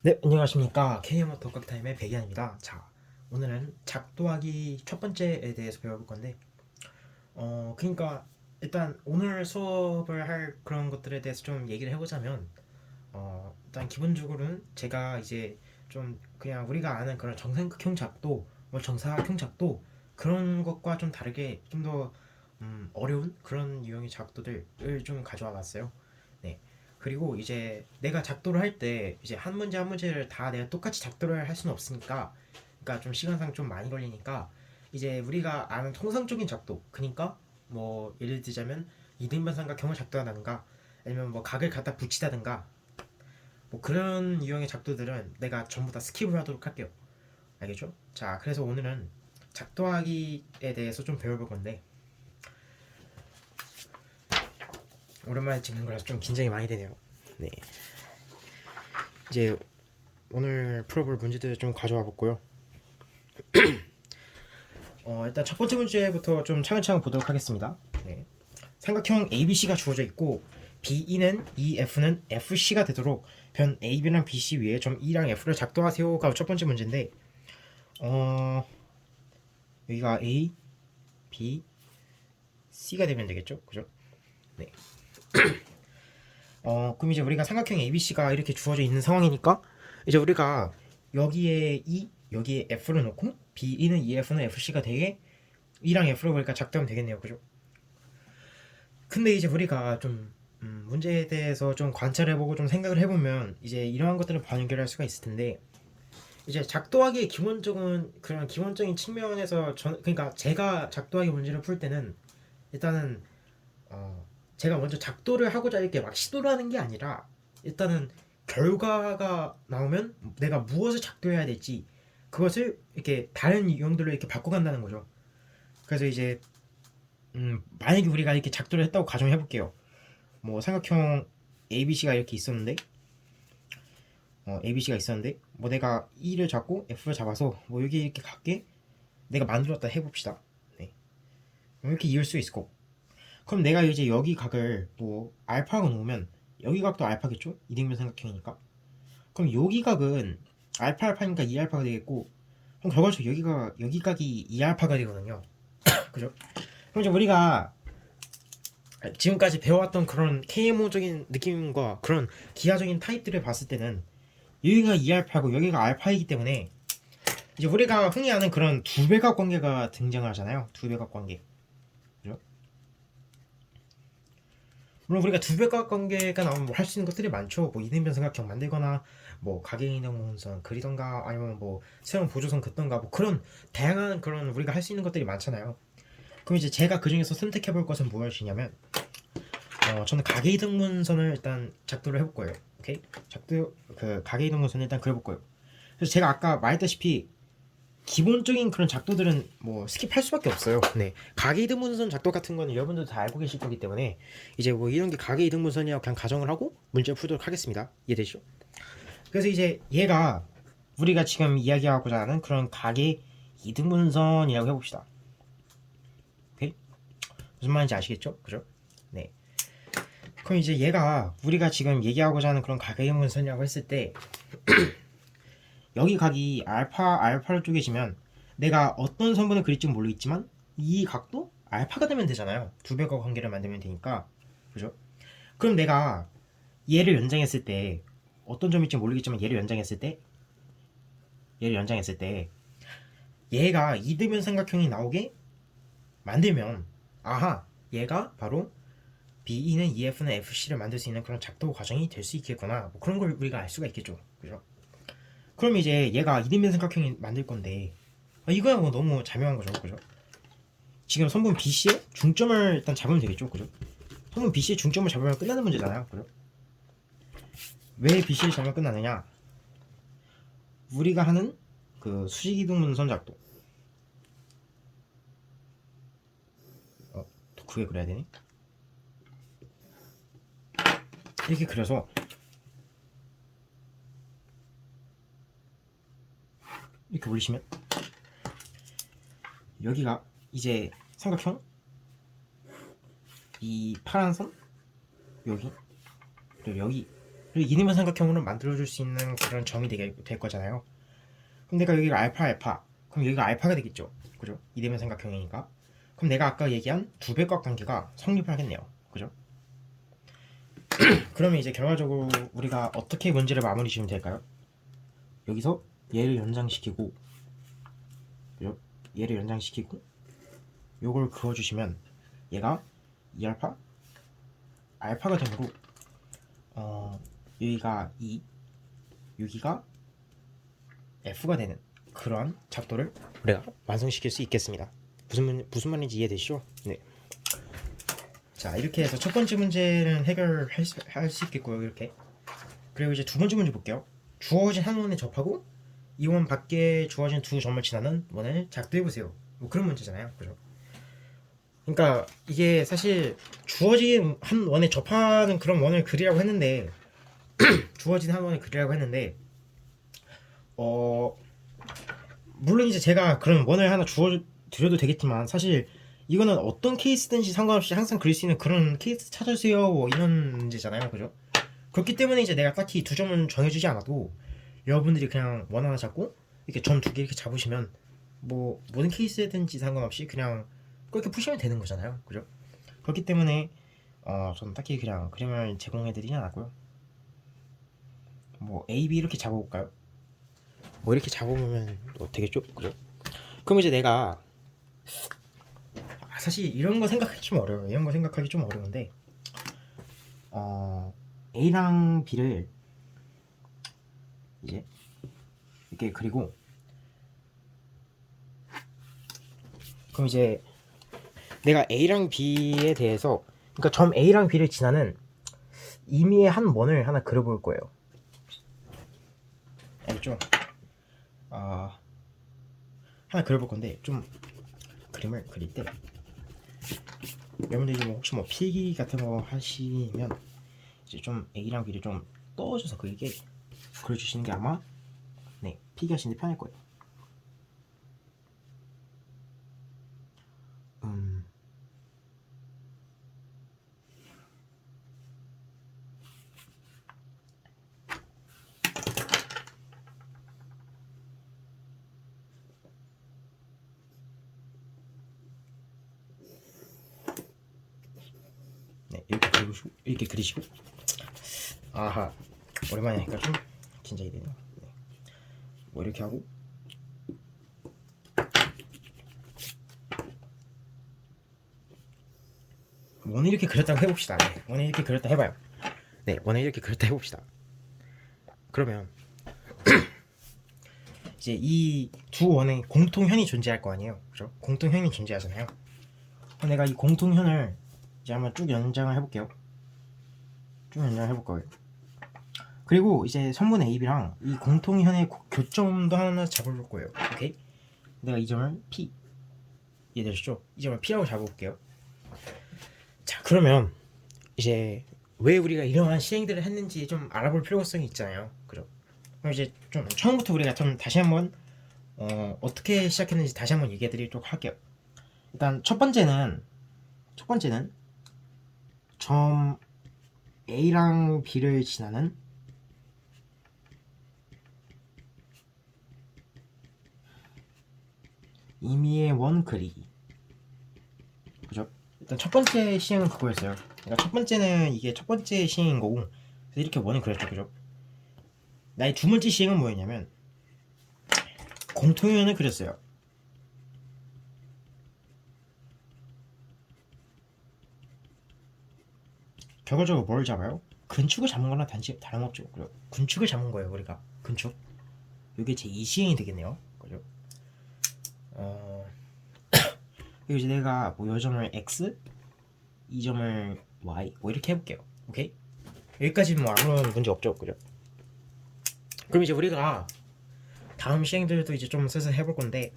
네, 안녕하십니까. KM모터 꽉타임의 백이안입니다. 자, 오늘은 작도하기 첫 번째에 대해서 배워볼 건데, 그러니까 일단 오늘 수업을 할 그런 것들에 대해서 좀 얘기를 해보자면, 일단 기본적으로는 제가 이제 좀 그냥 우리가 아는 그런 정삼각형 작도, 뭐 정사각형 작도 그런 것과 좀 다르게 좀 더 어려운 그런 유형의 작도들을 좀 가져와 봤어요. 네. 그리고 이제 내가 작도를 할 때 이제 한 문제 한 문제를 다 내가 똑같이 작도를 할 수는 없으니까, 그러니까 좀 시간상 좀 많이 걸리니까 이제 우리가 아는 통상적인 작도, 그러니까 뭐 예를 들자면 이등변 삼각형을 작도한다든가 아니면 뭐 각을 갖다 붙이다든가 뭐 그런 유형의 작도들은 내가 전부 다 스킵을 하도록 할게요. 알겠죠? 자, 그래서 오늘은 작도하기에 대해서 좀 배워볼 건데, 오랜만에 찍는 거라서 좀 긴장이 많이 되네요. 네, 이제 오늘 풀어볼 문제들 좀 가져와 봤고요. 일단 첫 번째 문제부터 좀 차근차근 보도록 하겠습니다. 네. 삼각형 ABC가 주어져 있고 BE는 EF는 FC가 되도록 변 AB랑 BC 위에 점 E랑 F를 작도하세요가 첫 번째 문제인데, 여기가 A, B, C가 되면 되겠죠? 그죠? 네. 그럼 이제 우리가 삼각형 ABC가 이렇게 주어져 있는 상황이니까 이제 우리가 여기에 E, 여기에 F를 놓고 BE는 EF는 FC가 되게 E랑 F를 보니까 작도하면 되겠네요. 그죠? 근데 이제 우리가 좀 문제에 대해서 좀 관찰해보고 좀 생각을 해보면 이제 이러한 것들을 반영할 수가 있을 텐데, 이제 작도하기의 기본적인 그런 기본적인 측면에서 그러니까 제가 작도하기 문제를 풀 때는 일단은 어, 제가 먼저 작도를 하고자 이렇게 막 시도를 하는 게 아니라 일단은 결과가 나오면 내가 무엇을 작도해야 될지 그것을 이렇게 다른 유형들로 이렇게 바꿔간다는 거죠. 그래서 이제 만약에 우리가 이렇게 작도를 했다고 가정해 볼게요. 뭐 삼각형 ABC가 이렇게 있었는데, ABC가 있었는데 뭐 내가 E를 잡고 F를 잡아서 뭐 여기 이렇게 각게 내가 만들었다 해봅시다. 네. 이렇게 이을 수 있을 거고, 그럼 내가 이제 여기 각을 뭐 알파로 놓으면 여기 각도 알파겠죠? 이등변 삼각형이니까. 그럼 여기 각은 알파 알파니까 2알파가 되겠고, 그럼 결과적으로 여기 각이 2알파가 되거든요. 그죠? 그럼 이제 우리가 지금까지 배워왔던 그런 KMO적인 느낌과 그런 기하적인 타입들을 봤을 때는 여기가 2알파고 여기가 알파이기 때문에 이제 우리가 흔히 아는 그런 두배각 관계가 등장하잖아요. 두배각 관계. 그죠? 물론 우리가 두배각 관계가 나오면 뭐 할 수 있는 것들이 많죠. 뭐 이등변 삼각형 만들거나 뭐 각인이동선 그리던가 아니면 뭐 세운 보조선 긋던가 뭐 그런 다양한 그런 우리가 할 수 있는 것들이 많잖아요. 그럼 이제 제가 그 중에서 선택해 볼 것은 무엇이냐면, 저는 가계이등분선을 일단 작도를 해볼 거예요. 오케이? 작도 그 가계이등분선을 일단 그려볼 거예요. 그래서 제가 아까 말했다시피 기본적인 그런 작도들은 뭐 스킵할 수밖에 없어요. 네, 가계이등분선 작도 같은 거는 여러분들도 다 알고 계실 거기 때문에 이제 뭐 이런 게 가계이등분선이라고 그냥 가정을 하고 문제 풀도록 하겠습니다. 이해되시죠? 그래서 이제 얘가 우리가 지금 이야기하고자 하는 그런 가계이등분선이라고 해봅시다. 오케이? 무슨 말인지 아시겠죠? 그죠? 네. 그럼 이제 얘가 우리가 지금 얘기하고자 하는 그런 가계이등분선이라고 했을 때 여기 각이 알파로 쪼개지면 내가 어떤 선분을 그릴지 모르겠지만 이 각도 알파가 되면 되잖아요. 두 배각 관계를 만들면 되니까. 그죠? 그럼 내가 얘를 연장했을 때 어떤 점일지 모르겠지만 얘를 연장했을 때 얘가 이등변 삼각형이 나오게 만들면, 아하, 얘가 바로 BE는 EF는 FC를 만들 수 있는 그런 작도 과정이 될 수 있겠구나. 뭐 그런 걸 우리가 알 수가 있겠죠. 그죠? 그럼 이제 얘가 이등변 삼각형이 만들 건데, 이거야 뭐 너무 자명한 거죠. 그죠? 지금 선분 BC의 중점을 일단 잡으면 되겠죠. 그죠? 선분 BC의 중점을 잡으면 끝나는 문제잖아요. 그죠? 왜 BC를 잡으면 끝나느냐? 우리가 하는 그 수직이동문선 작도. 더 크게 그려야 되니? 이렇게 그려서 이렇게 올리시면 여기가 이제 삼각형, 이 파란 선 여기, 그리고 여기 그리고 이등변 삼각형으로 만들어줄 수 있는 그런 점이 될 거잖아요. 그럼 내가 여기가 알파 그럼 여기가 알파가 되겠죠. 그죠? 이등변 삼각형이니까. 그럼 내가 아까 얘기한 두 배각 관계가 성립을 하겠네요. 그죠? 그러면 이제 결과적으로 우리가 어떻게 문제를 마무리 지으면 될까요? 여기서 얘를 연장시키고, 그죠? 얘를 연장시키고 요걸 그어주시면 얘가 2알파 알파가 되므로 여기가 2 여기가 F가 되는 그런 작도를 우리가 완성시킬 수 있겠습니다. 무슨 말인지 이해되시죠? 네. 자, 이렇게 해서 첫 번째 문제는 해결할 수 있겠고요. 이렇게. 그리고 이제 두 번째 문제 볼게요. 주어진 한 원에 접하고 이 원 밖에 주어진 두 점을 지나는 원을 작도해보세요. 뭐 그런 문제잖아요. 그죠? 그러니까 이게 사실 주어진 한 원에 접하는 그런 원을 그리라고 했는데 주어진 한 원을 그리라고 했는데 물론 이제 제가 그런 원을 하나 주어 드려도 되겠지만 사실 이거는 어떤 케이스든지 상관없이 항상 그릴 수 있는 그런 케이스 찾아주세요 뭐 이런 문제잖아요. 그죠? 그렇기 때문에 이제 내가 딱히 두 점은 정해주지 않아도 여러분들이 그냥 원 하나 잡고 이렇게 점 두 개 이렇게 잡으시면 뭐 모든 케이스든지 상관없이 그냥 그렇게 푸시면 되는 거잖아요. 그죠? 그렇기 때문에 저는 딱히 그냥 그림을 제공해드리진 않았고요. 뭐 A, B 이렇게 잡아볼까요? 뭐 이렇게 잡아보면 되겠죠? 그죠? 그럼 이제 내가 사실 이런 거 생각하기 좀 어려워요. 이런 거 생각하기 좀 어려운데 A랑 B를 이제 이렇게 그리고 그럼 이제 내가 A랑 B에 대해서 그러니까 점 A랑 B를 지나는 임의의 한 원을 하나 그려볼 거예요. 알겠죠? 하나 그려볼 건데 좀 그림을 그릴 때 여러분들이 혹시 뭐 필기 같은 거 하시면 이제 좀 A랑 B를 좀 떠줘서 그리게 그려주시는 게 아마 필기 하시는데 편할 거예요. 네, 이렇게 그리시고 아하 오랜만에 하니까 좀 긴장이 되네요. 네. 뭐 이렇게 하고 원을 이렇게 그렸다고 해봅시다. 네, 원을 이렇게 그렸다 해봐요. 네, 원을 이렇게 그렸다 해봅시다. 그러면 이제 이 두 원의 공통현이 존재할 거 아니에요. 그죠? 공통현이 존재하잖아요. 그럼 내가 이 공통현을 이제 한번 쭉 연장을 해볼게요. 쭉 연장을 해볼 거예요. 그리고 이제 선분 AB랑 이 공통현의 교점도 하나 잡아볼 거예요. 오케이? 내가 이 점을 P 이해되시죠? 이 점을 P라고 잡아볼게요. 자, 그러면 이제 왜 우리가 이러한 시행들을 했는지 좀 알아볼 필요성이 있잖아요. 그죠? 그럼 이제 좀 처음부터 우리가 좀 다시 한번 어떻게 시작했는지 다시 한번 얘기해 드리도록 할게요. 일단 첫 번째는 점 A랑 B를 지나는 임의의 원 그리기. 그죠? 일단 첫 번째 시행은 그거였어요. 그러니까 첫 번째는 이게 첫 번째 시행인 거고 그래서 이렇게 원을 그렸죠. 그죠? 나의 두 번째 시행은 뭐였냐면 공통현을 그렸어요. 결과적으로 뭘 잡아요? 근축을 잡은 거랑 단지 다름없죠. 그죠? 근축을 잡은 거예요. 우리가 근축. 이게 제 2시행이 되겠네요. 그죠? 그리고 이제 내가 뭐 요 점을 x, 이 점을 y 뭐 이렇게 해볼게요. 오케이? 여기까지는 뭐 아무런 문제 없죠. 그죠? 그럼 이제 우리가 다음 시행들도 이제 좀 슬슬 해볼 건데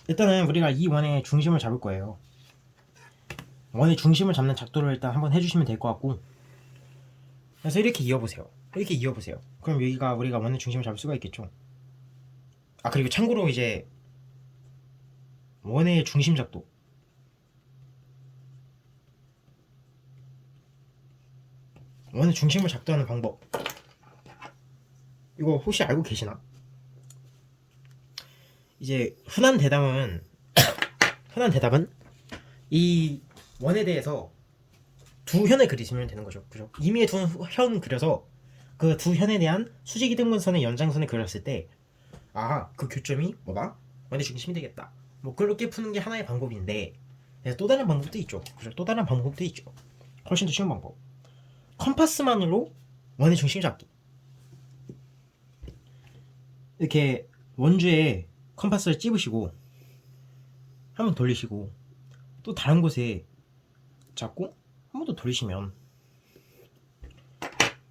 일단은 우리가 이 원의 중심을 잡을 거예요. 원의 중심을 잡는 작도를 일단 한번 해주시면 될 것 같고 그래서 이렇게 이어보세요. 이렇게 이어보세요. 그럼 여기가 우리가 원의 중심을 잡을 수가 있겠죠. 그리고 참고로 이제 원의 중심 작도 원의 중심을 작동하는 방법, 이거 혹시 알고 계시나? 이제 흔한 대답은 이 원에 대해서 두 현을 그리시면 되는 거죠. 그죠? 임의의 두 현 그려서 그 두 현에 대한 수직 이등분선의 연장선을 그렸을 때, 아, 그 교점이 뭐다? 원의 중심이 되겠다. 뭐 그렇게 푸는 게 하나의 방법인데, 또 다른 방법도 있죠. 그죠? 또 다른 방법도 있죠. 훨씬 더 쉬운 방법. 컴파스만으로 원의 중심 잡기. 이렇게 원주에 컴파스를 찝으시고 한번 돌리시고 또 다른 곳에 잡고 한 번 더 돌리시면,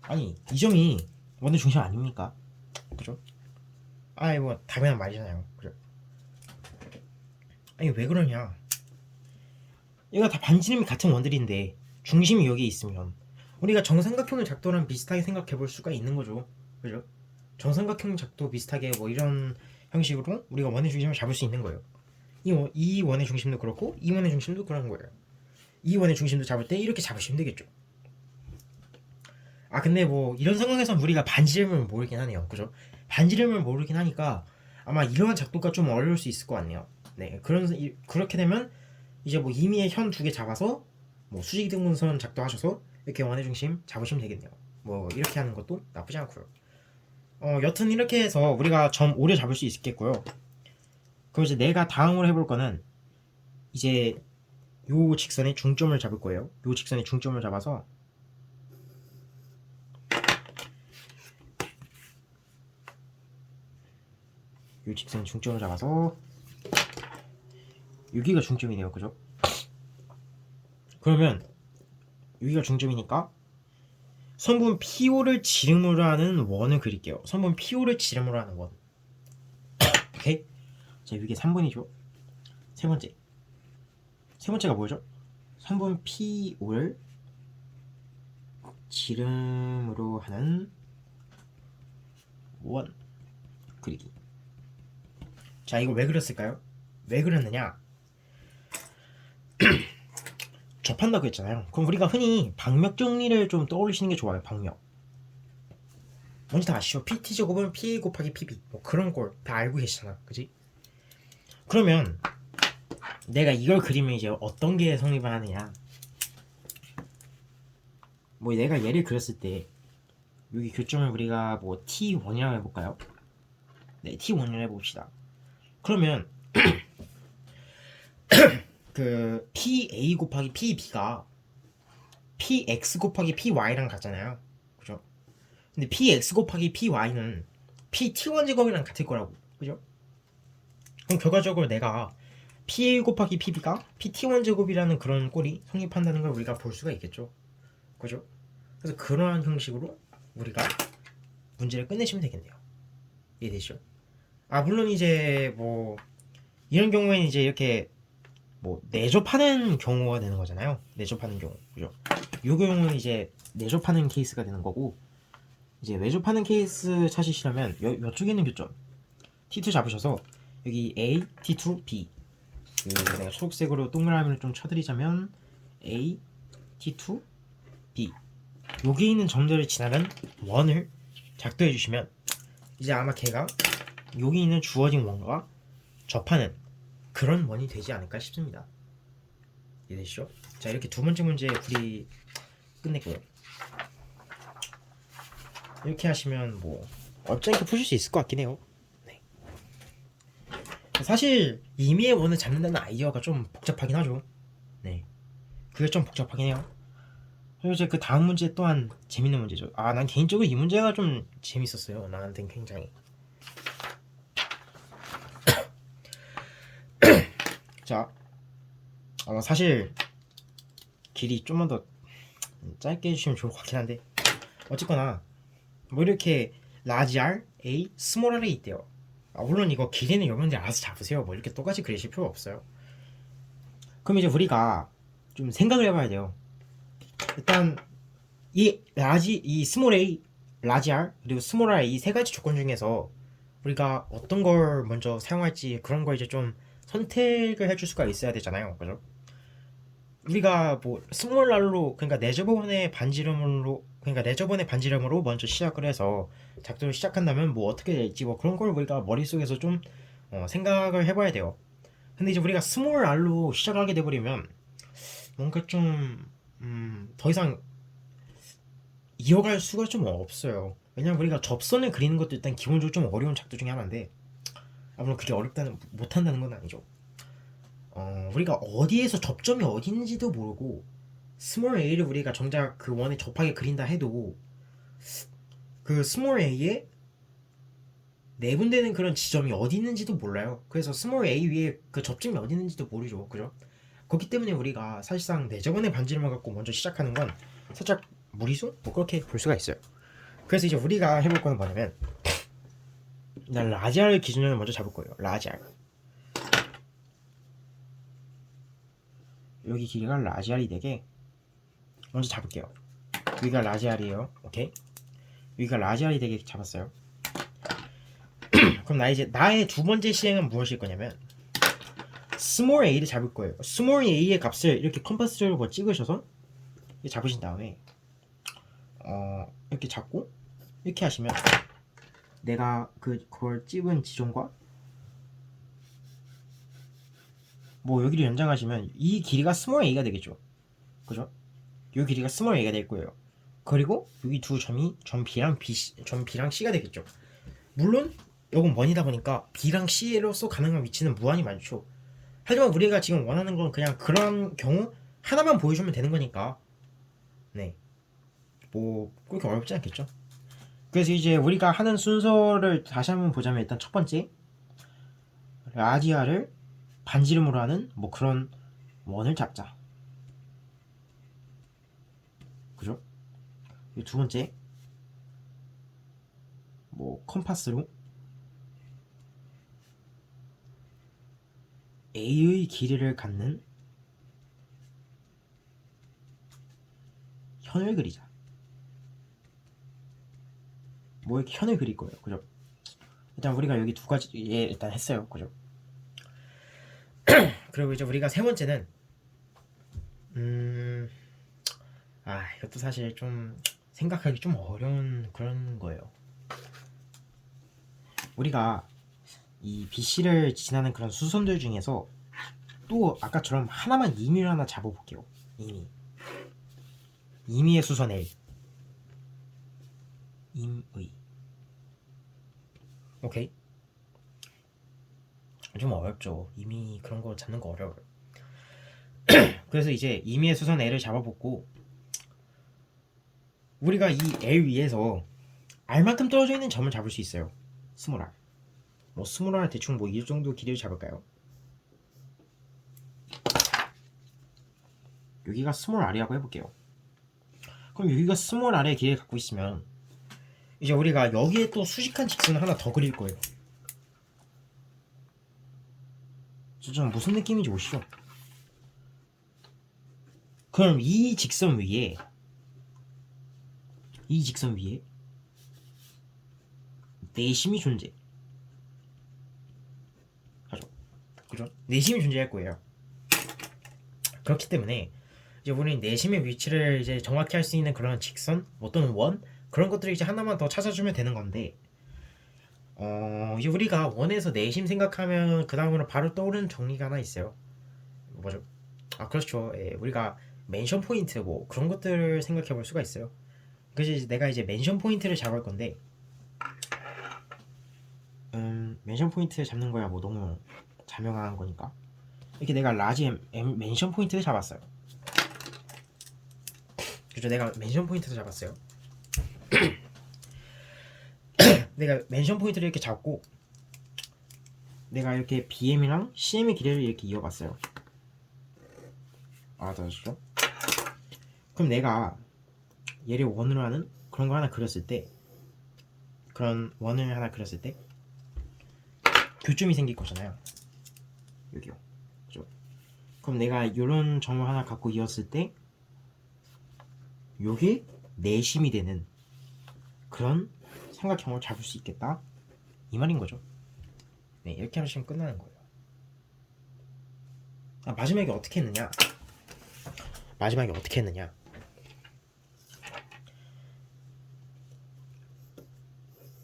아니 이 점이 원의 중심 아닙니까? 그죠? 아이 뭐 당연한 말이잖아요. 그죠? 아니 왜 그러냐? 얘가 다 반지름이 같은 원들인데 중심이 여기에 있으면 우리가 정삼각형을 작도랑 비슷하게 생각해 볼 수가 있는 거죠. 그죠? 정삼각형 작도 비슷하게 뭐 이런 형식으로 우리가 원의 중심을 잡을 수 있는 거예요. 이 원의 중심도 그렇고 이 원의 중심도 그런 거예요. 이 원의 중심도 잡을 때 이렇게 잡으시면 되겠죠. 아 근데 뭐 이런 상황에선 우리가 반지름을 모르긴 하네요. 그죠? 반지름을 모르긴 하니까 아마 이러한 작도가 좀 어려울 수 있을 것 같네요. 네, 그렇게 되면 이제 뭐 임의의 현 두 개 잡아서 뭐 수직이등분선 작도하셔서 이렇게 원의 중심 잡으시면 되겠네요. 뭐 이렇게 하는 것도 나쁘지 않고요. 여튼 이렇게 해서 우리가 점 5를 잡을 수 있겠고요. 그럼 이제 내가 다음으로 해볼 거는 이제 요 직선의 중점을 잡을 거예요. 요 직선의 중점을 잡아서 요 직선의 중점을 잡아서 여기가 중점이네요. 그죠? 그러면 여기가 중점이니까 선분 PO를 지름으로 하는 원을 그릴게요. 선분 PO를 지름으로 하는 원. 오케이? 자, 이게 3번이죠. 세 번째가 뭐죠? 선분 PO를 지름으로 하는 원 그리기. 자, 이거 왜 그렸을까요? 왜 그렸느냐? 접한다고 했잖아요. 그럼 우리가 흔히 방역 정리를 좀 떠올리시는 게 좋아요. 방역. 뭔지 다 아시죠? PT제곱은 PA 곱하기 PB 뭐 그런 걸 다 알고 계시잖아. 그지? 그러면 내가 이걸 그리면 이제 어떤 게 성립을 하느냐, 뭐 내가 얘를 그렸을 때 여기 교점을 우리가 뭐 T1이라고 해볼까요? 네, T1이라고 해봅시다. 그러면 그 PA 곱하기 PB가 PX 곱하기 PY랑 같잖아요. 그죠? 근데 PX 곱하기 PY는 PT1 제곱이랑 같을 거라고. 그죠? 그럼 결과적으로 내가 PA 곱하기 PB가 PT1 제곱이라는 그런 꼴이 성립한다는 걸 우리가 볼 수가 있겠죠. 그죠? 그래서 그러한 형식으로 우리가 문제를 끝내시면 되겠네요. 이해되시죠? 아 물론 이제 뭐 이런 경우에는 이제 이렇게 뭐 내접하는 경우가 되는 거잖아요. 내접하는 경우. 그죠? 이 경우는 이제 내접하는 케이스가 되는 거고, 이제 외접하는 케이스 찾으시려면 이쪽에 있는 교점 T2 잡으셔서 여기 A, T2, B, 내가 초록색으로 동그라미를 좀 쳐드리자면 A, T2, B, 여기 있는 점들을 지나는 원을 작도해 주시면 이제 아마 걔가 여기 있는 주어진 원과 접하는 그런 원이 되지 않을까 싶습니다. 이해되시죠? 자, 이렇게 두 번째 문제 풀이 끝냈고요. 이렇게 하시면 뭐 어렵지 않게 푸실 수 있을 것 같긴 해요. 네. 사실 임의의 원을 잡는다는 아이디어가 좀 복잡하긴 하죠. 네, 그게 좀 복잡하긴 해요. 그리고 이제 그 다음 문제 또한 재밌는 문제죠. 아, 난 개인적으로 이 문제가 좀 재밌었어요. 나한테는 굉장히. 자, 사실 길이 좀만 더 짧게 해주시면 좋을 것 같긴 한데, 어쨌거나 뭐 이렇게 라지 R, A, 스몰 R이 있대요. 물론 이거 길이는 여러분들이 알아서 잡으세요. 뭐 이렇게 똑같이 그리실 필요 없어요. 그럼 이제 우리가 좀 생각을 해봐야 돼요. 일단 이 스몰 A, 라지 R, 그리고 스몰 R 이 세 가지 조건 중에서 우리가 어떤 걸 먼저 사용할지 그런 거 이제 좀 선택을 해줄 수가 있어야 되잖아요. 그죠? 우리가 뭐 스몰 R로, 그러니까 내접원의 반지름으로 그러니까 레저번의 반지름으로 먼저 시작을 해서 작도를 시작한다면 뭐 어떻게 될지 뭐 그런 걸 우리가 머릿속에서 좀 생각을 해봐야 돼요. 근데 이제 우리가 스몰 R로 시작하게 돼버리면 뭔가 좀 더 이상 이어갈 수가 좀 없어요. 왜냐면 우리가 접선을 그리는 것도 일단 기본적으로 좀 어려운 작도 중에 하나인데, 물론 그게 어렵다는 못한다는 건 아니죠. 우리가 어디에서 접점이 어디 있는지도 모르고 스몰 a를 우리가 정작 그 원에 접하게 그린다 해도 그 스몰 a에 내분되는 그런 지점이 어디 있는지도 몰라요. 그래서 스몰 a 위에 그 접점이 어디 있는지도 모르죠. 그죠? 그렇기 때문에 우리가 사실상 내저번의 반지름을 갖고 먼저 시작하는 건 살짝 무리수? 뭐 그렇게 볼 수가 있어요. 그래서 이제 우리가 해볼 거는 뭐냐면, 일단 라지알 기준을 먼저 잡을 거예요. 라지알. 여기 길이가 라지알이 되게 먼저 잡을게요. 여기가 라지알이에요. 오케이. 여기가 라지알이 되게 잡았어요. 그럼 나의 두 번째 시행은 무엇일 거냐면 스몰 a를 잡을 거예요. 스몰 a의 값을 이렇게 컴파스로 뭐 찍으셔서 잡으신 다음에 이렇게 잡고 이렇게 하시면 내가 그걸 찍은 지점과 뭐 여기를 연장하시면 이 길이가 스몰 a가 되겠죠. 그죠? 이 길이가 스몰 a가 될 거예요. 그리고 여기 두 점이 점 B랑 C가 되겠죠. 물론 이건 원이다 보니까 B랑 C로서 가능한 위치는 무한히 많죠. 하지만 우리가 지금 원하는 건 그냥 그런 경우 하나만 보여주면 되는 거니까, 네, 뭐 그렇게 어렵지 않겠죠. 그래서 이제 우리가 하는 순서를 다시 한번 보자면, 일단 첫 번째 라디아를 반지름으로 하는 뭐 그런 원을 잡자. 그죠? 두 번째 뭐 컴파스로 A의 길이를 갖는 현을 그리자. 뭐 이렇게 현을 그릴 거예요. 그죠? 일단 우리가 여기 두 가지 일단 했어요. 그죠? 그리고 이제 우리가 세 번째는 이것도 사실 좀 생각하기 좀 어려운 그런 거예요. 우리가 이 BC를 지나는 그런 수선들 중에서 또 아까처럼 하나만 임의를 하나 잡아볼게요. 임의의 수선 L. 임의. 오케이. 좀 어렵죠. 임의 그런 거 잡는 거 어려워요. 그래서 이제 임의의 수선 L을 잡아보고 우리가 이 L 위에서 R만큼 떨어져 있는 점을 잡을 수 있어요. 스몰 R. 뭐 스몰 R 대충 뭐 이 정도 길이를 잡을까요? 여기가 스몰 R이라고 해볼게요. 그럼 여기가 스몰 R의 길이를 갖고 있으면 이제 우리가 여기에 또 수직한 직선을 하나 더 그릴 거예요. 좀 무슨 느낌인지 오시죠? 그럼 이 직선 위에 내심이 존재. 그죠? 내심이 존재할 거예요. 그렇기 때문에 이제 우리는 내심의 위치를 이제 정확히 할 수 있는 그런 직선, 어떤 원 그런 것들을 이제 하나만 더 찾아주면 되는 건데, 이제 우리가 원에서 내심 생각하면 그 다음으로 바로 떠오르는 정리가 하나 있어요. 뭐죠? 그렇죠. 예, 우리가 멘션 포인트 뭐 그런 것들을 생각해 볼 수가 있어요. 그래서 이제 내가 이제 멘션 포인트를 잡을 건데, 멘션 포인트를 잡는 거야 뭐 너무 자명한 거니까 이렇게 내가 라지 멘션 포인트를 잡았어요. 그죠? 내가 멘션 포인트를 잡았어요. 내가 멘션 포인트를 이렇게 잡고 내가 이렇게 BM이랑 CM의 길이를 이렇게 이어갔어요. 알아들으시죠? 그럼 내가 얘를 원으로 하는 그런 거 하나 그렸을 때, 그런 원을 하나 그렸을 때 교점이 생길 거잖아요. 여기요. 그죠? 그럼 내가 이런 점을 하나 갖고 이었을 때 요게 내심이 되는 그런 삼각형을 잡을 수 있겠다 이 말인 거죠. 네, 이렇게 하시면 끝나는 거예요. 마지막에 어떻게 했느냐?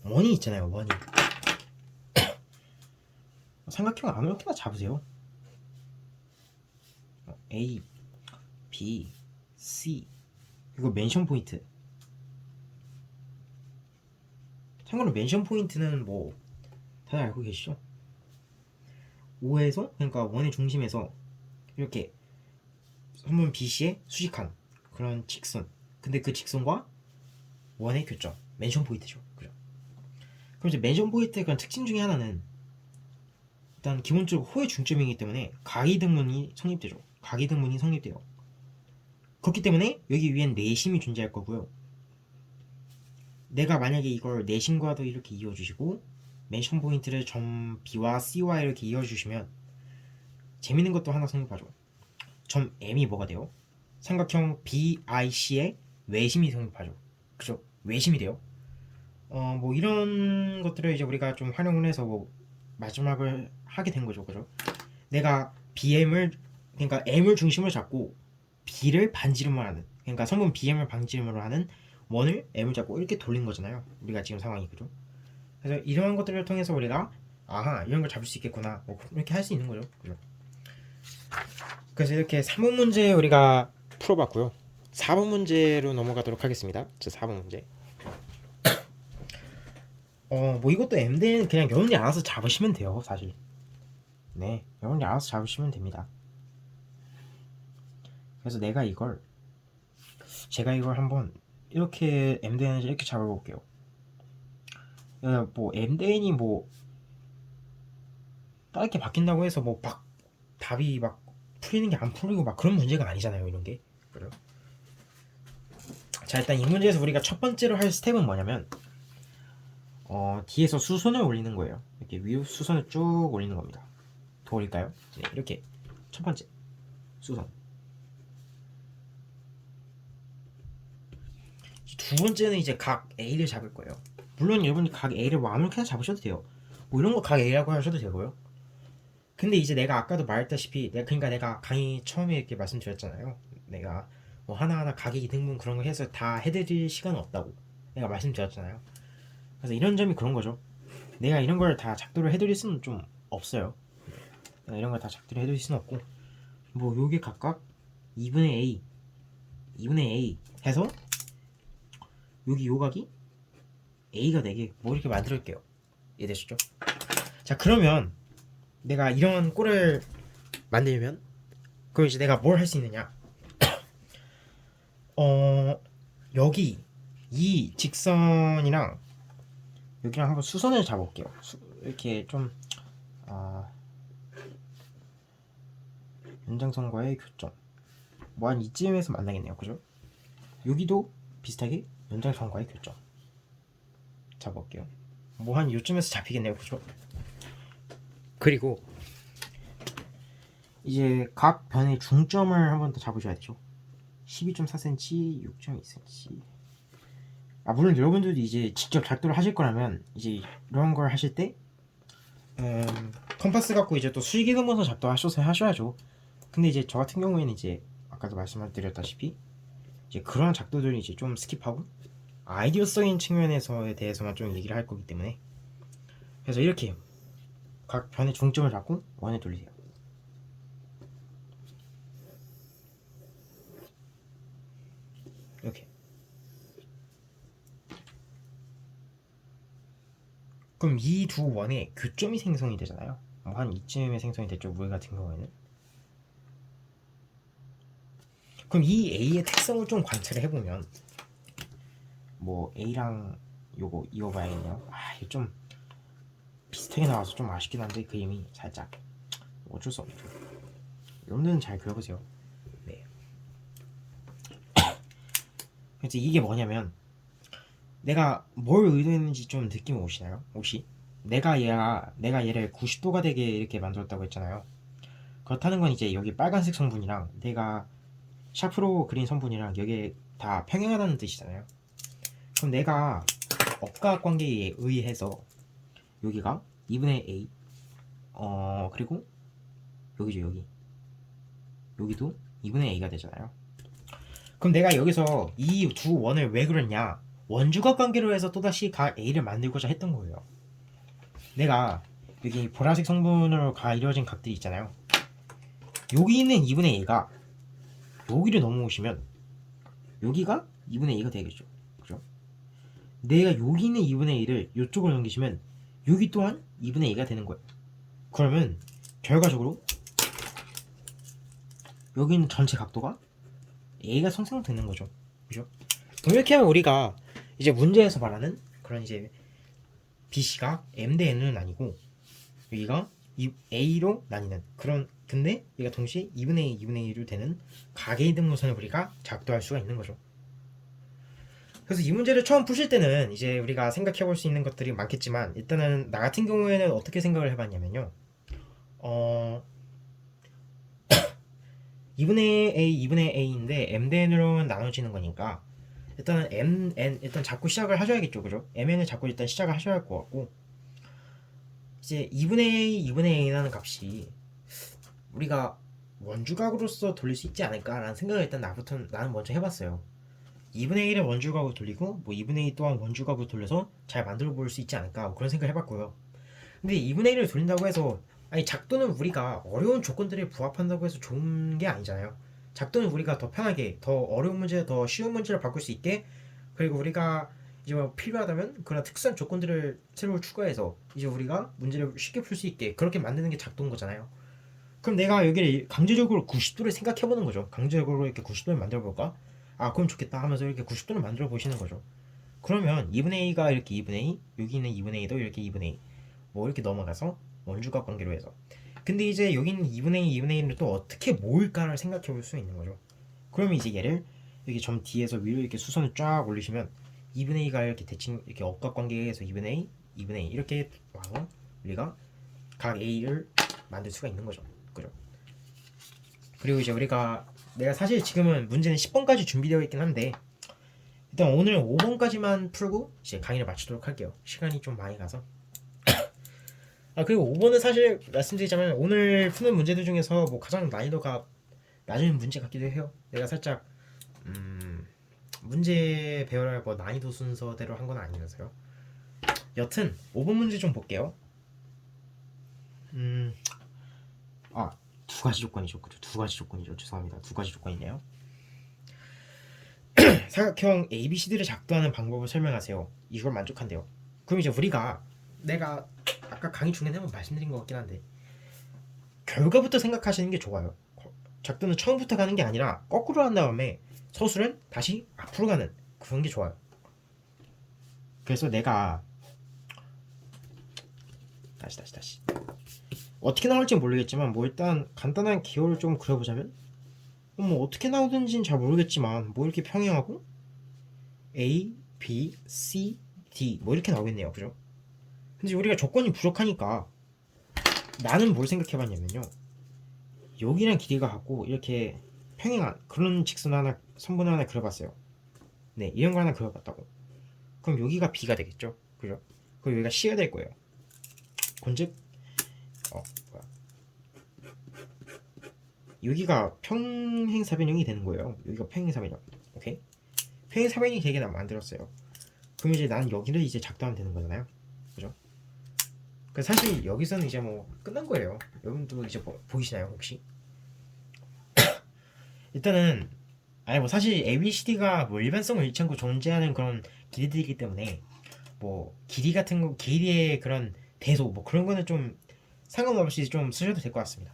원이 있잖아요. 원이. 삼각형 아무렇게나 잡으세요. A, B, C. 이거 멘션 포인트. 참고로 멘션 포인트는 뭐 다들 알고 계시죠? O에서 그러니까 원의 중심에서 이렇게 선분 BC의 수직한 그런 직선. 근데 그 직선과 원의 교점. 멘션 포인트죠. 그죠? 그럼 이제 멘션 포인트의 그런 특징 중에 하나는 일단 기본적으로 호의 중점이기 때문에 각이등분이 성립되죠. 각이등분이 성립돼요. 그렇기 때문에 여기 위엔 내심이 존재할 거고요. 내가 만약에 이걸 내심과도 이렇게 이어주시고 멘션 포인트를 점 B와 C와 이렇게 이어주시면 재밌는 것도 하나 성립하죠. 점 M이 뭐가 돼요? 삼각형 BIC의 외심이 성립하죠. 그죠? 외심이 돼요. 뭐 이런 것들을 이제 우리가 좀 활용을 해서 뭐 마지막을 하게 된 거죠. 그죠? 내가 BM을 그러니까 M을 중심으로 잡고 B를 반지름으로 하는 그러니까 성분 BM을 반지름으로 하는 원을 M을 잡고 이렇게 돌린 거잖아요. 우리가 지금 상황이 그죠? 그래서 이러한 것들을 통해서 우리가 아하 이런 걸 잡을 수 있겠구나 뭐 이렇게 할 수 있는 거죠. 그죠? 그래서 이렇게 3번 문제 우리가 풀어봤고요. 4번 문제로 넘어가도록 하겠습니다. 저 4번 문제. 뭐 이것도 MD는 그냥 여러분이 알아서 잡으시면 돼요, 사실. 네, 여러분이 알아서 잡으시면 됩니다. 그래서 제가 이걸 한번 이렇게 MDN을 이렇게 잡아볼게요. 뭐 MDN이 뭐 다르게 바뀐다고 해서 뭐 막 답이 막 풀리는 게 안 풀리고 막 그런 문제가 아니잖아요, 이런 게. 그래요? 자, 일단 이 문제에서 우리가 첫 번째로 할 스텝은 뭐냐면 뒤에서 수선을 올리는 거예요. 이렇게 위로 수선을 쭉 올리는 겁니다. 더 올릴까요? 네, 이렇게 첫 번째 수선. 두 번째는 이제 각 A를 잡을 거예요. 물론 여러분이 각 A를 뭐 아무렇게나 잡으셔도 돼요. 뭐 이런 거 각 A라고 하셔도 되고요. 근데 이제 내가 아까도 말했다시피 그러니까 내가 강의 처음에 이렇게 말씀드렸잖아요. 내가 뭐 하나하나 각이 등분 그런 거 해서 다 해드릴 시간은 없다고 내가 말씀드렸잖아요. 그래서 이런 점이 그런 거죠. 내가 이런 걸 다 작도를 해드릴 수는 좀 없어요. 내가 이런 걸 다 작도를 해드릴 수는 없고 뭐 요게 각각 2분의 A 2분의 A 해서 여기 요각이 A가 4개 뭐 이렇게 만들어볼게요. 이해되시죠? 자, 그러면 내가 이런 꼴을 만들면 그럼 이제 내가 뭘 할 수 있느냐? 여기 이 직선이랑 여기랑 한번 수선을 잡아볼게요. 이렇게 좀 연장선과의 교점 뭐 한 이쯤에서 만나겠네요. 그죠? 여기도 비슷하게 연장선과의 교점 잡아볼게요. 뭐 한 요쯤에서 잡히겠네요. 그죠? 그리고 이제 각 변의 중점을 한번 더 잡으셔야 되죠. 12.4cm, 6.2cm. 물론 여러분들도 이제 직접 작도를 하실 거라면 이제 이런 걸 하실 때 컴파스 갖고 이제 또 수직이동분선 하셔야죠. 근데 이제 저 같은 경우에는 이제 아까도 말씀드렸다시피 이제 그런 작도들을 이제 좀 스킵하고 아이디어적인 측면에서에 대해서만 좀 얘기를 할 거기 때문에 그래서 이렇게 각 변의 중점을 잡고 원에 돌리세요. 이렇게. 그럼 이 두 원에 교점이 생성이 되잖아요. 뭐 한 이쯤에 생성이 됐죠. 우리 같은 경우에는. 그럼 이 A의 특성을 좀 관찰을 해보면 뭐 A랑 요거 이어봐야겠네요. 이거 좀 비슷하게 나와서 좀 아쉽긴 한데 그림이 살짝 어쩔 수 없죠. 여러분들은 잘 그려보세요. 네. 그래서 이게 뭐냐면 내가 뭘 의도했는지 좀 느낌 오시나요? 혹시? 내가 얘를 90도가 되게 이렇게 만들었다고 했잖아요. 그렇다는 건 이제 여기 빨간색 성분이랑 내가 샤프로 그린 성분이랑 여기에 다 평행하다는 뜻이잖아요. 그럼 내가 억각 관계에 의해서 여기가 2분의 A 그리고 여기죠. 여기도 2분의 A가 되잖아요. 그럼 내가 여기서 이 두 원을 왜 그렸냐? 원주각 관계로 해서 또다시 각 A를 만들고자 했던 거예요. 내가 여기 보라색 성분으로 이루어진 각들이 있잖아요. 여기 있는 2분의 A가 여기를 넘어오시면 여기가 2분의 A가 되겠죠. 그죠? 내가 여기 있는 2분의 A를 이쪽으로 넘기시면 여기 또한 2분의 A가 되는 거예요. 그러면 결과적으로 여기 있는 전체 각도가 A가 성생되는 거죠. 그죠? 그럼 이렇게 하면 우리가 이제 문제에서 말하는 그런 이제 BC가 M 대 N은 아니고 여기가 A로 나뉘는 그런, 근데 얘가 동시에 2분의 A, 2분의 1로 되는 가계 등노선을 우리가 작도할 수가 있는 거죠. 그래서 이 문제를 처음 푸실 때는 이제 우리가 생각해 볼 수 있는 것들이 많겠지만, 일단은 나 같은 경우에는 어떻게 생각을 해봤냐면요. 2분의 A, 2분의 A인데 M 대 N으로 나눠지는 거니까 일단은 N 일단 자꾸 시작을 하셔야겠죠. 그죠? MN을 자꾸 일단 시작을 하셔야 할 것 같고, 이제 2분의 A, 2분의 A라는 값이 우리가 원주각으로서 돌릴 수 있지 않을까라는 생각을 일단 나는 먼저 해봤어요. 2분의 1을 원주각으로 돌리고 뭐 2분의 2 또한 원주각으로 돌려서 잘 만들어 볼 수 있지 않을까, 뭐 그런 생각을 해봤고요. 근데 2분의 1을 돌린다고 해서, 아니 작도는 우리가 어려운 조건들에 부합한다고 해서 좋은 게 아니잖아요. 작도는 우리가 더 편하게, 더 어려운 문제, 더 쉬운 문제를 바꿀 수 있게, 그리고 우리가 이제 뭐 필요하다면 그런 특수한 조건들을 새로 추가해서 이제 우리가 문제를 쉽게 풀 수 있게 그렇게 만드는 게 작도인 거잖아요. 그럼 내가 여기를 강제적으로 90도를 생각해보는 거죠. 강제적으로 이렇게 90도를 만들어볼까? 아 그럼 좋겠다 하면서 이렇게 90도를 만들어 보시는 거죠. 그러면 2분의 A가 이렇게 2분의 2, 여기 있는 2분의 2도 이렇게 2분의 2, 뭐 이렇게 넘어가서 원주각 관계로 해서, 근데 이제 여기 있는 2분의 2, 2분의 1을 또 어떻게 모을까를 생각해 볼 수 있는 거죠. 그러면 이제 얘를 여기 점 D에서 위로 이렇게 수선을 쫙 올리시면 2분의 2가 이렇게 대칭, 이렇게 억각 관계에서 2분의 2, 2분의 2 이렇게 와서 우리가 각 A를 만들 수가 있는 거죠. 그죠? 그리고 이제 우리가, 내가 사실 지금은 문제는 10번까지 준비되어 있긴 한데 일단 오늘 5번까지만 풀고 이제 강의를 마치도록 할게요. 시간이 좀 많이 가서. 아 그리고 5번은 사실 말씀드리자면 오늘 푸는 문제들 중에서 뭐 가장 난이도가 낮은 문제 같기도 해요. 내가 살짝 문제 배열할 뭐 난이도 순서대로 한 건 아니라서요. 여튼 5번 문제 좀 볼게요. 두 가지 조건이죠. 그죠? 두 가지 조건이죠. 죄송합니다. 두 가지 조건이네요. 사각형 ABCD를 작도하는 방법을 설명하세요. 이걸 만족한대요. 그럼 이제 우리가, 내가 아까 강의 중에 한번 말씀드린 것 같긴 한데 결과부터 생각하시는 게 좋아요. 작도는 처음부터 가는 게 아니라 거꾸로 한 다음에 서술은 다시 앞으로 가는 그런 게 좋아요. 그래서 내가 다시 어떻게 나올지 모르겠지만 뭐 일단 간단한 기호를 좀 그려보자면, 뭐 어떻게 나오든지는 잘 모르겠지만 뭐 이렇게 평행하고 A, B, C, D 뭐 이렇게 나오겠네요. 그죠? 근데 우리가 조건이 부족하니까 나는 뭘 생각해봤냐면요, 여기랑 길이가 같고 이렇게 평행한 그런 직선 하나, 선분 하나 그려봤어요. 네, 이런 거 하나 그려봤다고. 그럼 여기가 B가 되겠죠? 그죠? 그리고 여기가 C가 될 거예요. 본즉 뭐야, 여기가 평행사변형이 되는 거예요. 여기가 평행사변형. 오케이? 평행사변형이 되게 난 만들었어요. 그럼 이제 난 여기를 이제 작도하면 되는 거잖아요. 그죠? 사실 여기서는 이제 뭐 끝난 거예요. 여러분도 이제 보이시나요 혹시? 일단은 아니 뭐 사실 ABCD가 뭐 일반성을 잃지 않고 존재하는 그런 길이들이기 때문에 뭐 길이 같은 거, 길이의 그런 대소 뭐 그런 거는 좀 상관없이 좀 쓰셔도 될 것 같습니다.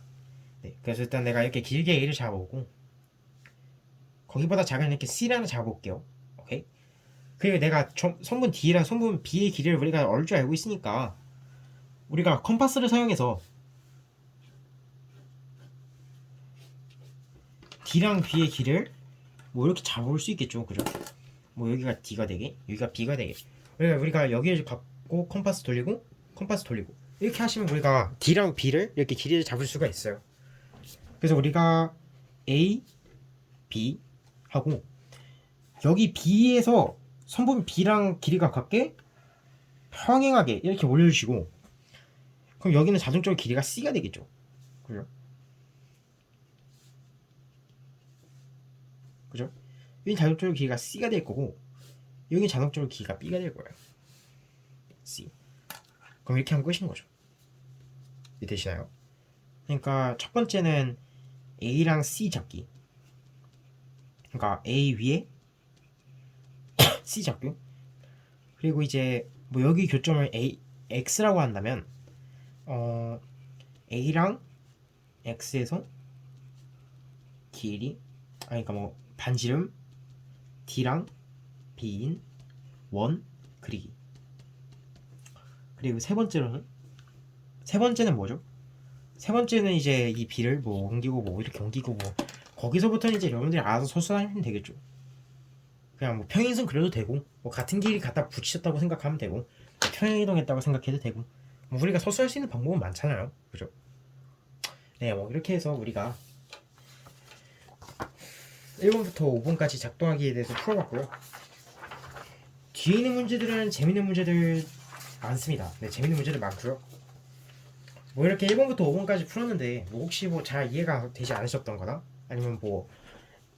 네, 그래서 일단 내가 이렇게 길게 A를 잡아보고 거기보다 작은 이렇게 C를 하나 잡아볼게요. 오케이? 그리고 내가 선분 D랑 선분 B의 길이를 우리가 얼 줄 알고 있으니까 우리가 컴파스를 사용해서 D랑 B의 길을 뭐 이렇게 잡아볼 수 있겠죠. 그죠? 뭐 여기가 D가 되게, 여기가 B가 되게. 그러니까 우리가 여기를 갖고 컴파스 돌리고 컴파스 돌리고 이렇게 하시면 우리가 D랑 B를 이렇게 길이를 잡을 수가 있어요. 그래서 우리가 A, B 하고 여기 B에서 선분 B랑 길이가 같게 평행하게 이렇게 올려주시고, 그럼 여기는 자동적으로 길이가 C가 되겠죠. 그죠? 그죠? 여기 자동적으로 길이가 C가 될 거고, 여기 자동적으로 키가 B가 될 거예요. C. 그럼 이렇게 하면 끝인 거죠. 이해되시나요? 그러니까 첫 번째는 A랑 C 잡기. 그러니까 A 위에 C 잡기. 그리고 이제 뭐 여기 교점을 X라고 한다면 A랑 X에서 길이 그러니까 뭐 반지름 D랑 B인 원 그리기. 그리고 세 번째는 뭐죠? 세 번째는 이제 이 B를 뭐 옮기고 뭐 이렇게 옮기고 뭐 거기서부터는 이제 여러분들이 알아서 서술하시면 되겠죠. 그냥 뭐 평행선 그려도 되고 뭐 같은 길이 갖다 붙이셨다고 생각하면 되고 뭐 평행이동했다고 생각해도 되고 뭐 우리가 서술할 수 있는 방법은 많잖아요. 그죠? 네, 뭐 이렇게 해서 우리가 1번부터 5번까지 작동하기에 대해서 풀어봤고요. 뒤에 있는 문제들은 재밌는 문제들 많습니다. 네, 재밌는 문제들 많고요. 뭐 이렇게 1번부터 5번까지 풀었는데 뭐 혹시 뭐 잘 이해가 되지 않으셨던 거나 아니면 뭐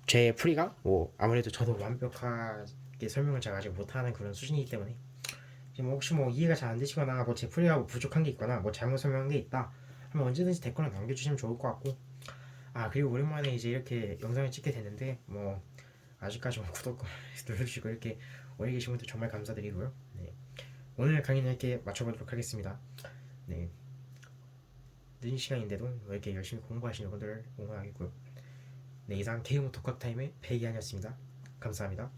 제 풀이가 뭐 아무래도 저도 완벽하게 설명을 잘 아직 못하는 그런 수준이기 때문에 지금 혹시 뭐 이해가 잘 안 되시거나 뭐 제 풀이가 뭐 부족한 게 있거나 뭐 잘못 설명한 게 있다 하면 언제든지 댓글로 남겨주시면 좋을 것 같고 그리고 오랜만에 이제 이렇게 영상을 찍게 됐는데 뭐 아직까지 뭐 구독 눌러주시고 이렇게 오래 계신 분들 정말 감사드리고요. 네. 오늘 강의는 이렇게 마쳐보도록 하겠습니다. 네. 늦은 시간인데도 이렇게 열심히 공부하시는 분들을 응원하겠고요. 네, 이상 K모 독학타임의 배기환이었습니다. 감사합니다.